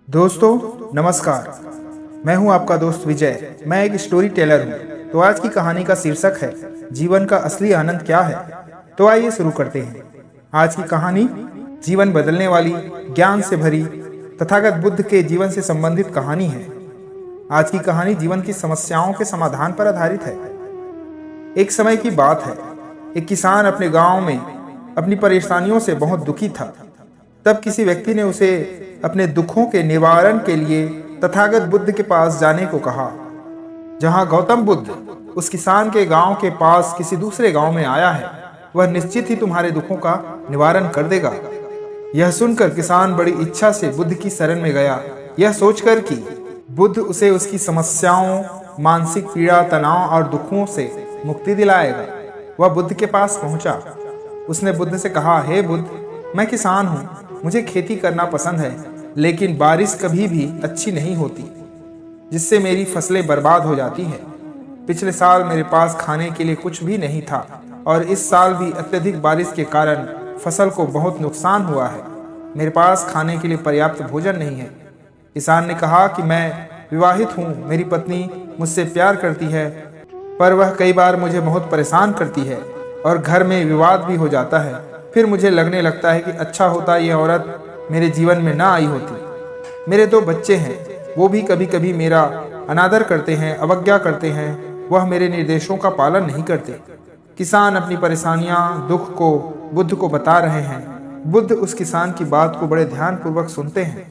दोस्तों नमस्कार। मैं हूं आपका दोस्त विजय। मैं एक स्टोरी टेलर हूं। तो आज की कहानी का शीर्षक है जीवन का असली आनंद क्या है। तो आइए शुरू करते हैं। आज की कहानी जीवन बदलने वाली, ज्ञान से भरी, तथागत बुद्ध के जीवन से संबंधित कहानी है। आज की कहानी जीवन की समस्याओं के समाधान पर आधारित है। एक समय की बात है, एक किसान अपने गांव में अपनी परेशानियों से बहुत दुखी था। तब किसी व्यक्ति ने उसे अपने दुखों के निवारण के लिए तथागत बुद्ध के पास जाने को कहा। जहां गौतम बुद्ध उस किसान के गांव के पास किसी दूसरे गांव में आया है, वह निश्चित ही तुम्हारे दुखों का निवारण कर देगा। यह सुनकर किसान बड़ी इच्छा से बुद्ध की शरण में गया, यह सोचकर कि बुद्ध उसे उसकी समस्याओं, मानसिक पीड़ा, तनाव और दुखों से मुक्ति दिलाएगा। वह बुद्ध के पास पहुंचा। उसने बुद्ध से कहा, हे बुद्ध, मैं किसान हूँ, मुझे खेती करना पसंद है, लेकिन बारिश कभी भी अच्छी नहीं होती, जिससे मेरी फसलें बर्बाद हो जाती हैं। पिछले साल मेरे पास खाने के लिए कुछ भी नहीं था और इस साल भी अत्यधिक बारिश के कारण फसल को बहुत नुकसान हुआ है। मेरे पास खाने के लिए पर्याप्त भोजन नहीं है। किसान ने कहा कि मैं विवाहित हूँ, मेरी पत्नी मुझसे प्यार करती है, पर वह कई बार मुझे बहुत परेशान करती है और घर में विवाद भी हो जाता है। फिर मुझे लगने लगता है कि अच्छा होता ये औरत मेरे जीवन में ना आई होती। मेरे 2 बच्चे हैं, वो भी कभी कभी मेरा अनादर करते हैं, अवज्ञा करते हैं, वह मेरे निर्देशों का पालन नहीं करते। किसान अपनी परेशानियां, दुख को बुद्ध को बता रहे हैं। बुद्ध उस किसान की बात को बड़े ध्यानपूर्वक सुनते हैं।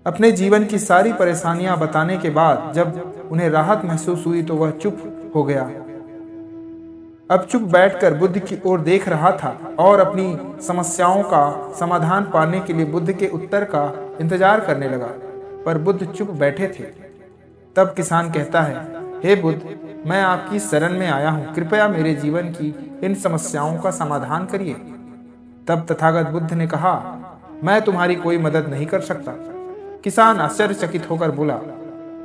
अपने जीवन की सारी परेशानियां बताने के बाद जब उन्हें राहत महसूस हुई तो वह चुप हो गया। अब चुप बैठकर बुद्ध की ओर देख रहा था और अपनी समस्याओं का समाधान पाने के लिए बुद्ध के उत्तर का इंतजार करने लगा, पर बुद्ध चुप बैठे थे। तब किसान कहता है, हे बुद्ध, मैं आपकी शरण में आया हूँ, कृपया मेरे जीवन की इन समस्याओं का समाधान करिए। तब तथागत बुद्ध ने कहा, मैं तुम्हारी कोई मदद नहीं कर सकता। किसान आश्चर्यचकित होकर बोला,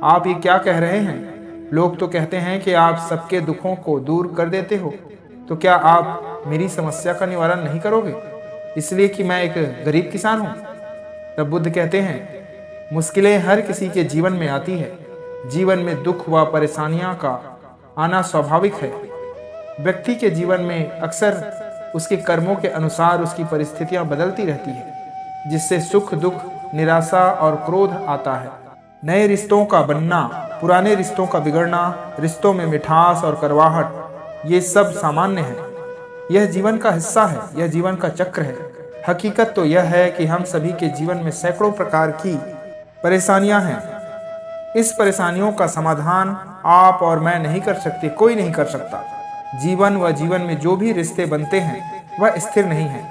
आप ये क्या कह रहे हैं? लोग तो कहते हैं कि आप सबके दुखों को दूर कर देते हो, तो क्या आप मेरी समस्या का निवारण नहीं करोगे, इसलिए कि मैं एक गरीब किसान हूँ? तब बुद्ध कहते हैं, मुश्किलें हर किसी के जीवन में आती है। जीवन में दुख व परेशानियां का आना स्वाभाविक है। व्यक्ति के जीवन में अक्सर उसके कर्मों के अनुसार उसकी परिस्थितियां बदलती रहती है, जिससे सुख, दुख, निराशा और क्रोध आता है। नए रिश्तों का बनना, पुराने रिश्तों का बिगड़ना, रिश्तों में मिठास और कड़वाहट, ये सब सामान्य है। यह जीवन का हिस्सा है, यह जीवन का चक्र है। हकीकत तो यह है कि हम सभी के जीवन में सैकड़ों प्रकार की परेशानियां हैं। इस परेशानियों का समाधान आप और मैं नहीं कर सकते, कोई नहीं कर सकता। जीवन व जीवन में जो भी रिश्ते बनते हैं वह स्थिर नहीं है।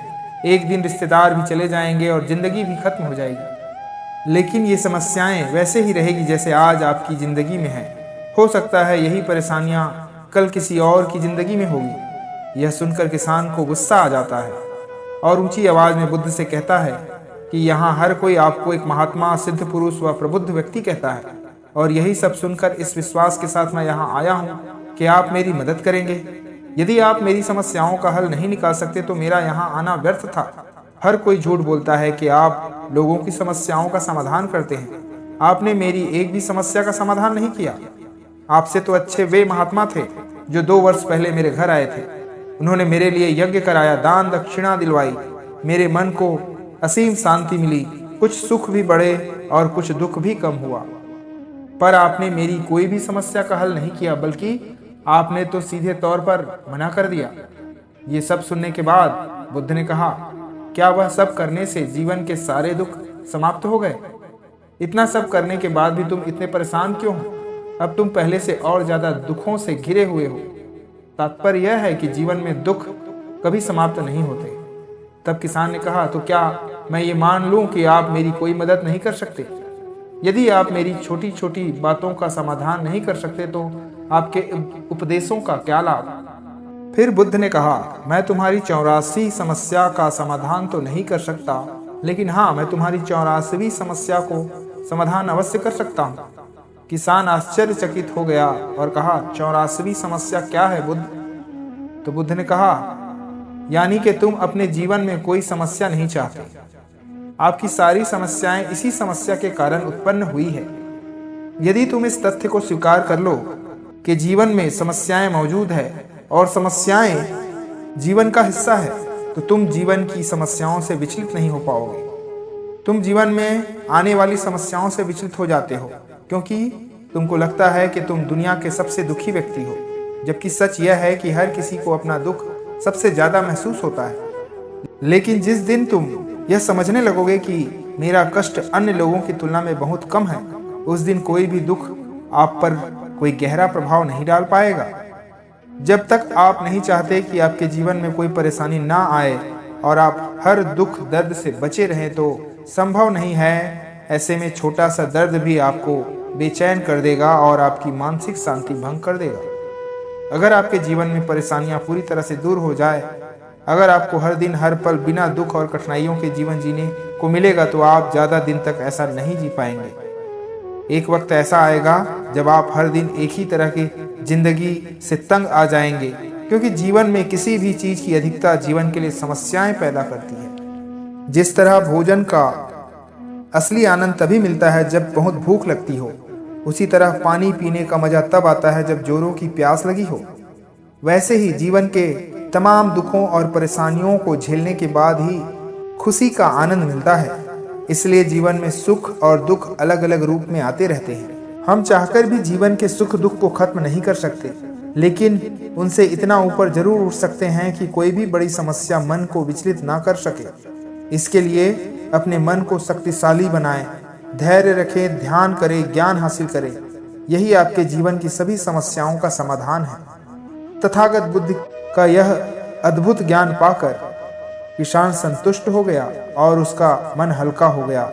एक दिन रिश्तेदार भी चले जाएंगे और जिंदगी भी खत्म हो जाएगी, लेकिन ये समस्याएं वैसे ही रहेगी जैसे आज आपकी जिंदगी में है। हो सकता है यही परेशानियां कल किसी और की जिंदगी में होगी। यह सुनकर किसान को गुस्सा आ जाता है और ऊंची आवाज में बुद्ध से कहता है कि यहाँ हर कोई आपको एक महात्मा, सिद्ध पुरुष व प्रबुद्ध व्यक्ति कहता है, और यही सब सुनकर इस विश्वास के साथ मैं यहाँ आया हूँ कि आप मेरी मदद करेंगे। यदि आप मेरी समस्याओं का हल नहीं निकाल सकते तो मेरा यहाँ आना व्यर्थ था। हर कोई झूठ बोलता है कि आप लोगों की समस्याओं का समाधान करते हैं। आपने मेरी एक भी समस्या का समाधान नहीं किया। आपसे तो अच्छे वे महात्मा थे जो 2 वर्ष पहले मेरे घर आए थे। उन्होंने मेरे लिए यज्ञ कराया, दान दक्षिणा दिलवाई, मेरे मन को असीम शांति मिली, कुछ सुख भी बढ़े और कुछ दुख भी कम हुआ। पर आपने मेरी कोई भी समस्या का हल नहीं किया, बल्कि आपने तो सीधे तौर पर मना कर दिया। ये सब सुनने के बाद बुद्ध ने कहा, क्या वह सब करने से जीवन के सारे दुख समाप्त हो गए? इतना सब करने के बाद भी तुम इतने परेशान क्यों हो? अब तुम पहले से और ज्यादा दुखों से घिरे हुए हो। तात्पर्य यह है कि जीवन में दुख कभी समाप्त नहीं होते। तब किसान ने कहा, तो क्या मैं ये मान लूं कि आप मेरी कोई मदद नहीं कर सकते? यदि आप मेरी छोटी छोटी बातों का समाधान नहीं कर सकते तो आपके उपदेशों का क्या लाभ? फिर बुद्ध ने कहा, मैं तुम्हारी 84 समस्या का समाधान तो नहीं कर सकता, लेकिन हाँ, मैं तुम्हारी 84वीं समस्या को समाधान अवश्य कर सकता हूँ। किसान आश्चर्यचकित हो गया और कहा, 84वीं समस्या क्या है बुद्ध? तो बुद्ध ने कहा, यानी कि तुम अपने जीवन में कोई समस्या नहीं चाहते। आपकी सारी समस्याएं इसी समस्या के कारण उत्पन्न हुई है। यदि तुम इस तथ्य को स्वीकार कर लो कि जीवन में समस्याएं मौजूद है और समस्याएं जीवन का हिस्सा है, तो तुम जीवन की समस्याओं से विचलित नहीं हो पाओगे। तुम जीवन में आने वाली समस्याओं से विचलित हो जाते हो क्योंकि तुमको लगता है कि तुम दुनिया के सबसे दुखी व्यक्ति हो, जबकि सच यह है कि हर किसी को अपना दुख सबसे ज्यादा महसूस होता है। लेकिन जिस दिन तुम यह समझने लगोगे कि मेरा कष्ट अन्य लोगों की तुलना में बहुत कम है, उस दिन कोई भी दुख आप पर कोई गहरा प्रभाव नहीं डाल पाएगा। जब तक आप नहीं चाहते कि आपके जीवन में कोई परेशानी ना आए और आप हर दुख दर्द से बचे रहें, तो संभव नहीं है। ऐसे में छोटा सा दर्द भी आपको बेचैन कर देगा और आपकी मानसिक शांति भंग कर देगा। अगर आपके जीवन में परेशानियां पूरी तरह से दूर हो जाए, अगर आपको हर दिन हर पल बिना दुख और कठिनाइयों के जीवन जीने को मिलेगा, तो आप ज़्यादा दिन तक ऐसा नहीं जी पाएंगे। एक वक्त ऐसा आएगा जब आप हर दिन एक ही तरह की जिंदगी से तंग आ जाएंगे, क्योंकि जीवन में किसी भी चीज़ की अधिकता जीवन के लिए समस्याएं पैदा करती है। जिस तरह भोजन का असली आनंद तभी मिलता है जब बहुत भूख लगती हो, उसी तरह पानी पीने का मजा तब आता है जब जोरों की प्यास लगी हो। वैसे ही जीवन के तमाम दुखों और परेशानियों को झेलने के बाद ही खुशी का आनंद मिलता है। इसलिए जीवन में सुख और दुख अलग अलग रूप में आते रहते हैं। हम चाहकर भी जीवन के सुख दुख को खत्म नहीं कर सकते, लेकिन उनसे इतना ऊपर जरूर उठ सकते हैं कि कोई भी बड़ी समस्या मन को विचलित ना कर सके। इसके लिए अपने मन को शक्तिशाली बनाएं, धैर्य रखें, ध्यान करें, ज्ञान हासिल करें। यही आपके जीवन की सभी समस्याओं का समाधान है। तथागत बुद्ध का यह अद्भुत ज्ञान पाकर किसान संतुष्ट हो गया और उसका मन हल्का हो गया।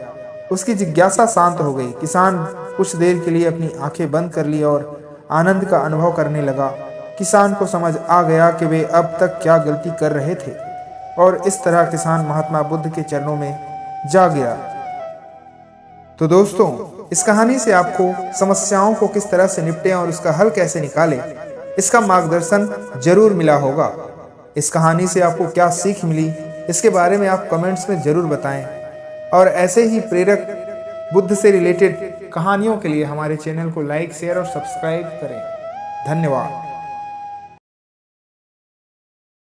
उसकी जिज्ञासा शांत हो गई। किसान कुछ देर के लिए अपनी आंखें बंद कर ली और आनंद का अनुभव करने लगा। किसान को समझ आ गया कि वे अब तक क्या गलती कर रहे थे, और इस तरह किसान महात्मा बुद्ध के चरणों में जा गिरा। तो दोस्तों, इस कहानी से आपको समस्याओं को किस तरह से निपटें और उसका हल कैसे निकालें, इसका मार्गदर्शन जरूर मिला होगा। इस कहानी से आपको क्या सीख मिली, इसके बारे में आप कमेंट्स में जरूर बताएं। और ऐसे ही प्रेरक बुद्ध से रिलेटेड कहानियों के लिए हमारे चैनल को लाइक, शेयर और सब्सक्राइब करें। धन्यवाद।